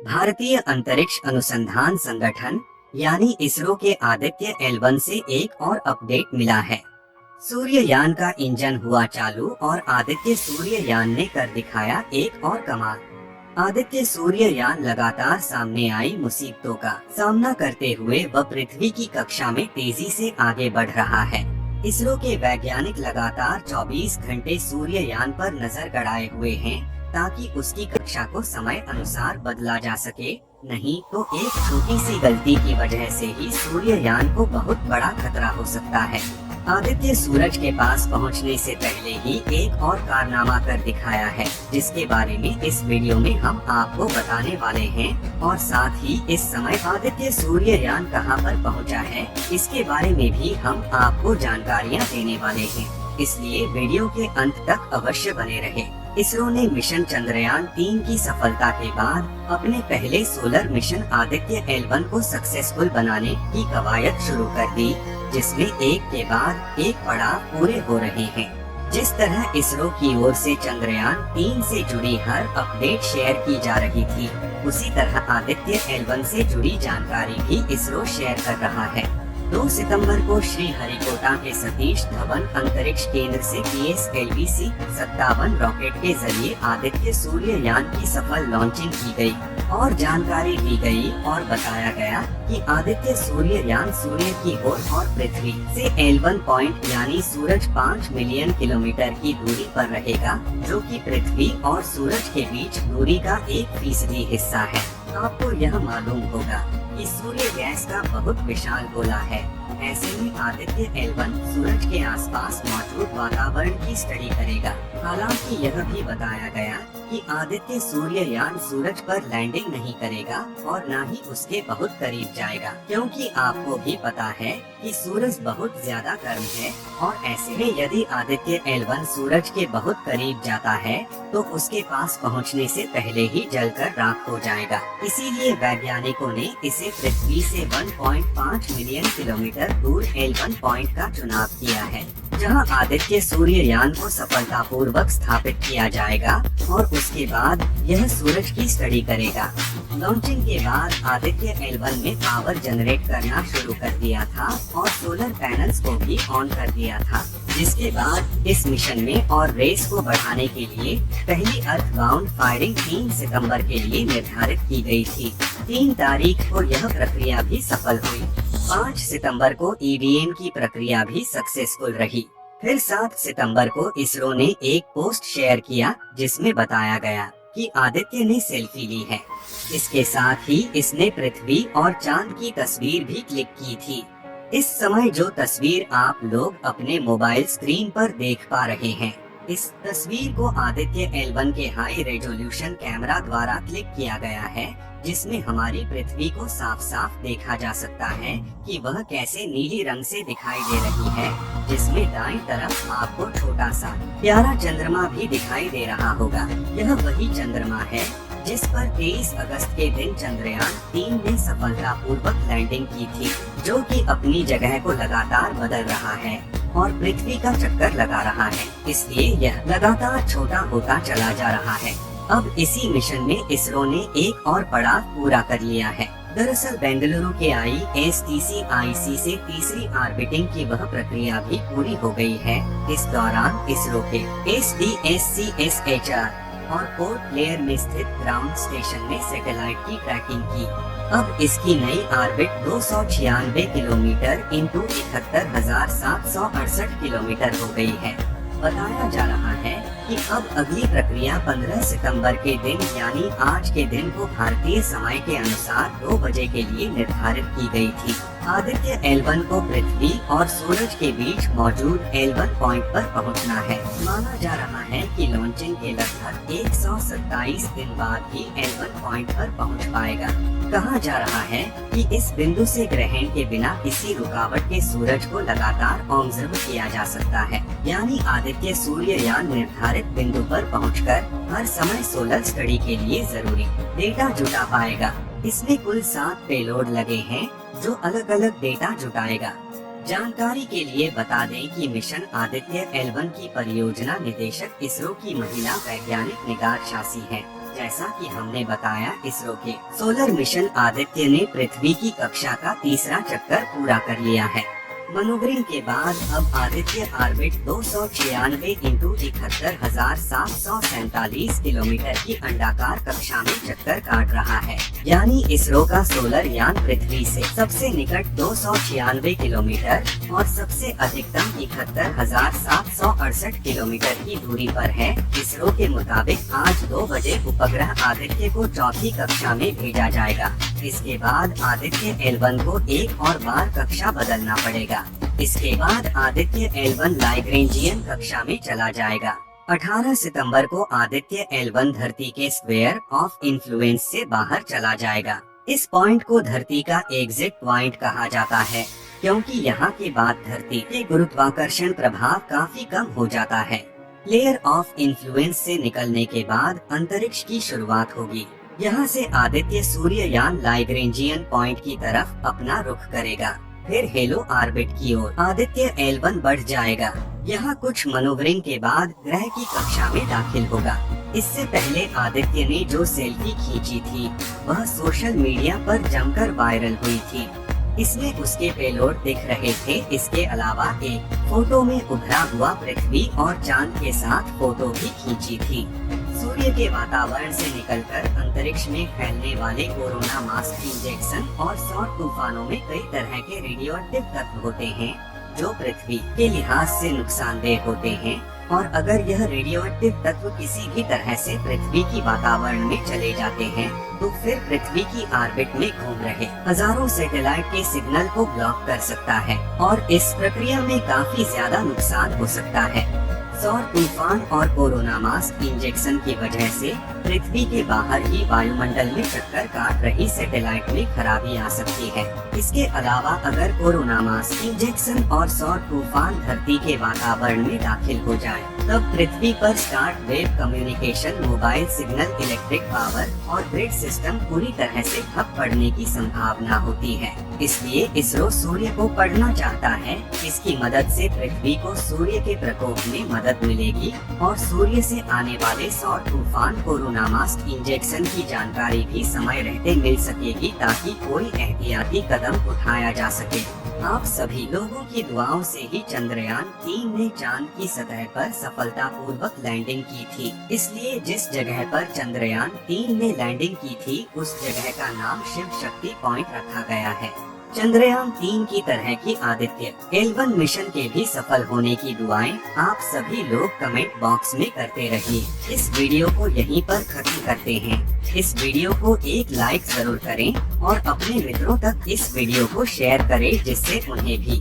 भारतीय अंतरिक्ष अनुसंधान संगठन यानी इसरो के आदित्य L1 से एक और अपडेट मिला है। सूर्ययान का इंजन हुआ चालू और आदित्य सूर्ययान ने कर दिखाया एक और कमाल। आदित्य सूर्ययान लगातार सामने आई मुसीबतों का सामना करते हुए वह पृथ्वी की कक्षा में तेजी से आगे बढ़ रहा है। इसरो के वैज्ञानिक लगातार 24 घंटे सूर्ययान पर नजर गड़ाए हुए हैं ताकि उसकी कक्षा को समय अनुसार बदला जा सके, नहीं तो एक छोटी सी गलती की वजह से ही सूर्ययान को बहुत बड़ा खतरा हो सकता है। आदित्य सूरज के पास पहुंचने से पहले ही एक और कारनामा कर दिखाया है, जिसके बारे में इस वीडियो में हम आपको बताने वाले हैं और साथ ही इस समय आदित्य सूर्ययान कहां पर पहुंचा है, इसके बारे में भी हम आपको जानकारियां देने वाले हैं, इसलिए वीडियो के अंत तक अवश्य बने रहे। इसरो ने मिशन चंद्रयान 3 की सफलता के बाद अपने पहले सोलर मिशन आदित्य L1 को सक्सेसफुल बनाने की कवायद शुरू कर दी, जिसमें एक के बाद एक पड़ाव पूरे हो रहे हैं। जिस तरह इसरो की ओर से चंद्रयान 3 से जुड़ी हर अपडेट शेयर की जा रही थी, उसी तरह आदित्य L1 से जुड़ी जानकारी भी इसरो शेयर कर रहा है। 2 सितंबर को श्री हरिकोटा के सतीश धवन अंतरिक्ष केंद्र से PSLV-C 57 रॉकेट के जरिए आदित्य सूर्ययान की सफल लॉन्चिंग की गई और जानकारी दी गई और बताया गया कि आदित्य सूर्ययान सूर्य की ओर और पृथ्वी से L1 पॉइंट यानी सूरज 5 मिलियन किलोमीटर की दूरी पर रहेगा, जो कि पृथ्वी और सूरज के बीच दूरी का 1% हिस्सा है। आपको यह मालूम होगा कि सूर्य गैस का बहुत विशाल गोला है। ऐसे में आदित्य L1 सूरज के आसपास मौजूद वातावरण की स्टडी करेगा। हालांकि यह भी बताया गया कि आदित्य सूर्ययान सूरज पर लैंडिंग नहीं करेगा और न ही उसके बहुत करीब जाएगा, क्योंकि आपको भी पता है कि सूरज बहुत ज्यादा गर्म है और ऐसे में यदि आदित्य L1 सूरज के बहुत करीब जाता है तो उसके पास पहुंचने से पहले ही जलकर राख हो जाएगा। इसीलिए वैज्ञानिकों ने इसे पृथ्वी से 1.5 मिलियन किलोमीटर दूर L1 पॉइंट का चुनाव किया है, जहां आदित्य सूर्ययान को सफलतापूर्वक स्थापित किया जाएगा और उसके बाद यह सूरज की स्टडी करेगा। लॉन्चिंग के बाद आदित्य L1 ने पावर जनरेट करना शुरू कर दिया था और सोलर पैनल्स को भी ऑन कर दिया था, जिसके बाद इस मिशन में और रेस को बढ़ाने के लिए पहली अर्थबाउंड फायरिंग 3 सितंबर के लिए निर्धारित की गई थी। 3 तारीख को यह प्रक्रिया भी सफल हुई। 5 सितंबर को EVM की प्रक्रिया भी सक्सेसफुल रही। फिर 7 सितंबर को इसरो ने एक पोस्ट शेयर किया जिसमें बताया गया कि आदित्य ने सेल्फी ली है। इसके साथ ही इसने पृथ्वी और चांद की तस्वीर भी क्लिक की थी। इस समय जो तस्वीर आप लोग अपने मोबाइल स्क्रीन पर देख पा रहे हैं, इस तस्वीर को आदित्य L1 के हाई रेजोल्यूशन कैमरा द्वारा क्लिक किया गया है, जिसमें हमारी पृथ्वी को साफ साफ देखा जा सकता है कि वह कैसे नीली रंग से दिखाई दे रही है, जिसमें दाईं तरफ आपको छोटा सा प्यारा चंद्रमा भी दिखाई दे रहा होगा। यह वही चंद्रमा है जिस पर 23 अगस्त के दिन चंद्रयान 3 ने सफलतापूर्वक लैंडिंग की थी, जो कि अपनी जगह को लगातार बदल रहा है और पृथ्वी का चक्कर लगा रहा है, इसलिए यह लगातार छोटा होता चला जा रहा है। अब इसी मिशन में इसरो ने एक और पड़ाव पूरा कर लिया है। दरअसल बेंगलुरु के ISTC-IC से तीसरी ऑर्बिटिंग की वह प्रक्रिया भी पूरी हो गई है। इस दौरान इसरो के SDSC-SHR और पोर्ट ब्लेयर में स्थित ग्राउंड स्टेशन ने सैटेलाइट की ट्रैकिंग की। अब इसकी नई ऑर्बिट 296 किलोमीटर इंटू 71,768 किलोमीटर हो गई है। बताया जा रहा है कि अब अगली प्रक्रिया 15 सितंबर के दिन यानी आज के दिन को भारतीय समय के अनुसार 2 बजे के लिए निर्धारित की गई थी। आदित्य L1 को पृथ्वी और सूरज के बीच मौजूद L1 पॉइंट पर पहुंचना है। माना जा रहा है कि लॉन्चिंग के लगभग 127 दिन बाद ही L1 पॉइंट पर पहुंच पाएगा। कहा जा रहा है कि इस बिंदु से ग्रहण के बिना किसी रुकावट के सूरज को लगातार ऑब्जर्व किया जा सकता है, यानी आदित्य सूर्ययान निर्धारित बिंदु पर पहुंचकर हर समय सोलर स्टडी के लिए जरूरी डेटा जुटा पाएगा। इसमें कुल 7 पेलोड लगे हैं जो अलग अलग डेटा जुटाएगा। जानकारी के लिए बता दें कि मिशन आदित्य L1 की परियोजना निदेशक इसरो की महिला वैज्ञानिक निगार शासी हैं। जैसा कि हमने बताया, इसरो के सोलर मिशन आदित्य ने पृथ्वी की कक्षा का तीसरा चक्कर पूरा कर लिया है। मनोवरिंग के बाद अब आदित्य ऑर्बिट 296 इंटू 71,747 किलोमीटर की अंडाकार कक्षा में चक्कर काट रहा है। यानी इसरो का सोलर यान पृथ्वी से सबसे निकट 296 किलोमीटर और सबसे अधिकतम 71,768 किलोमीटर की दूरी पर है। इसरो के मुताबिक आज 2 बजे उपग्रह आदित्य को चौथी कक्षा में भेजा जाएगा। इसके बाद आदित्य L1 को एक और बार कक्षा बदलना पड़ेगा। इसके बाद आदित्य L1 लैग्रेंजियन कक्षा में चला जाएगा। 18 सितंबर को आदित्य L1 धरती के स्फीयर ऑफ इन्फ्लुएंस से बाहर चला जाएगा। इस पॉइंट को धरती का एग्जिट पॉइंट कहा जाता है, क्योंकि यहाँ के बाद धरती के गुरुत्वाकर्षण प्रभाव काफी कम हो जाता है। लेयर ऑफ इन्फ्लुएंस से निकलने के बाद अंतरिक्ष की शुरुआत होगी। यहाँ से आदित्य सूर्ययान लैग्रेंजियन पॉइंट की तरफ अपना रुख करेगा। फिर हेलो ऑर्बिट की ओर आदित्य L1 बढ़ जाएगा। यहाँ कुछ मनोवरिंग के बाद ग्रह की कक्षा में दाखिल होगा। इससे पहले आदित्य ने जो सेल्फी खींची थी वह सोशल मीडिया पर जमकर वायरल हुई थी। इसमें उसके पेलोड दिख रहे थे। इसके अलावा एक फोटो में उभरा हुआ पृथ्वी और चांद के साथ फोटो भी खींची थी। सूर्य के वातावरण से निकलकर अंतरिक्ष में फैलने वाले कोरोना मास्क इंजेक्शन और सौर तूफानों में कई तरह के रेडियोएक्टिव तत्व होते हैं जो पृथ्वी के लिहाज से नुकसानदेह होते हैं, और अगर यह रेडियोएक्टिव तत्व किसी भी तरह से पृथ्वी की वातावरण में चले जाते हैं तो फिर पृथ्वी की ऑर्बिट में घूम रहे हजारों सैटेलाइट के सिग्नल को ब्लॉक कर सकता है और इस प्रक्रिया में काफी ज्यादा नुकसान हो सकता है। सौर तूफान और कोरोना मास्क इंजेक्शन की वजह से पृथ्वी के बाहर ही वायुमंडल में चक्कर काट रही सैटेलाइट में खराबी आ सकती है। इसके अलावा अगर कोरोना मास्क इंजेक्शन और सौर तूफान धरती के वातावरण में दाखिल हो जाए तब पृथ्वी पर start wave communication, mobile signal, electric power और ग्रिड सिस्टम पूरी तरह से ठप पड़ने की संभावना होती है। इसलिए इसरो सूर्य को पढ़ना चाहता है। इसकी मदद से पृथ्वी को सूर्य के प्रकोप में मदद मिलेगी और सूर्य से आने वाले सौर तूफान, कोरोना मास्क इंजेक्शन की जानकारी भी समय रहते मिल सकेगी ताकि कोई एहतियाती कदम उठाया जा सके। आप सभी लोगों की दुआओं से ही चंद्रयान 3 ने चांद की सतह पर सफलतापूर्वक लैंडिंग की थी। इसलिए जिस जगह पर चंद्रयान 3 ने लैंडिंग की थी उस जगह का नाम शिव शक्ति पॉइंट रखा गया है। चंद्रयान 3 की तरह की आदित्य L1 मिशन के भी सफल होने की दुआएं आप सभी लोग कमेंट बॉक्स में करते रहिए। इस वीडियो को यहीं पर खत्म करते हैं। इस वीडियो को एक लाइक जरूर करें और अपने मित्रों तक इस वीडियो को शेयर करें जिससे उन्हें भी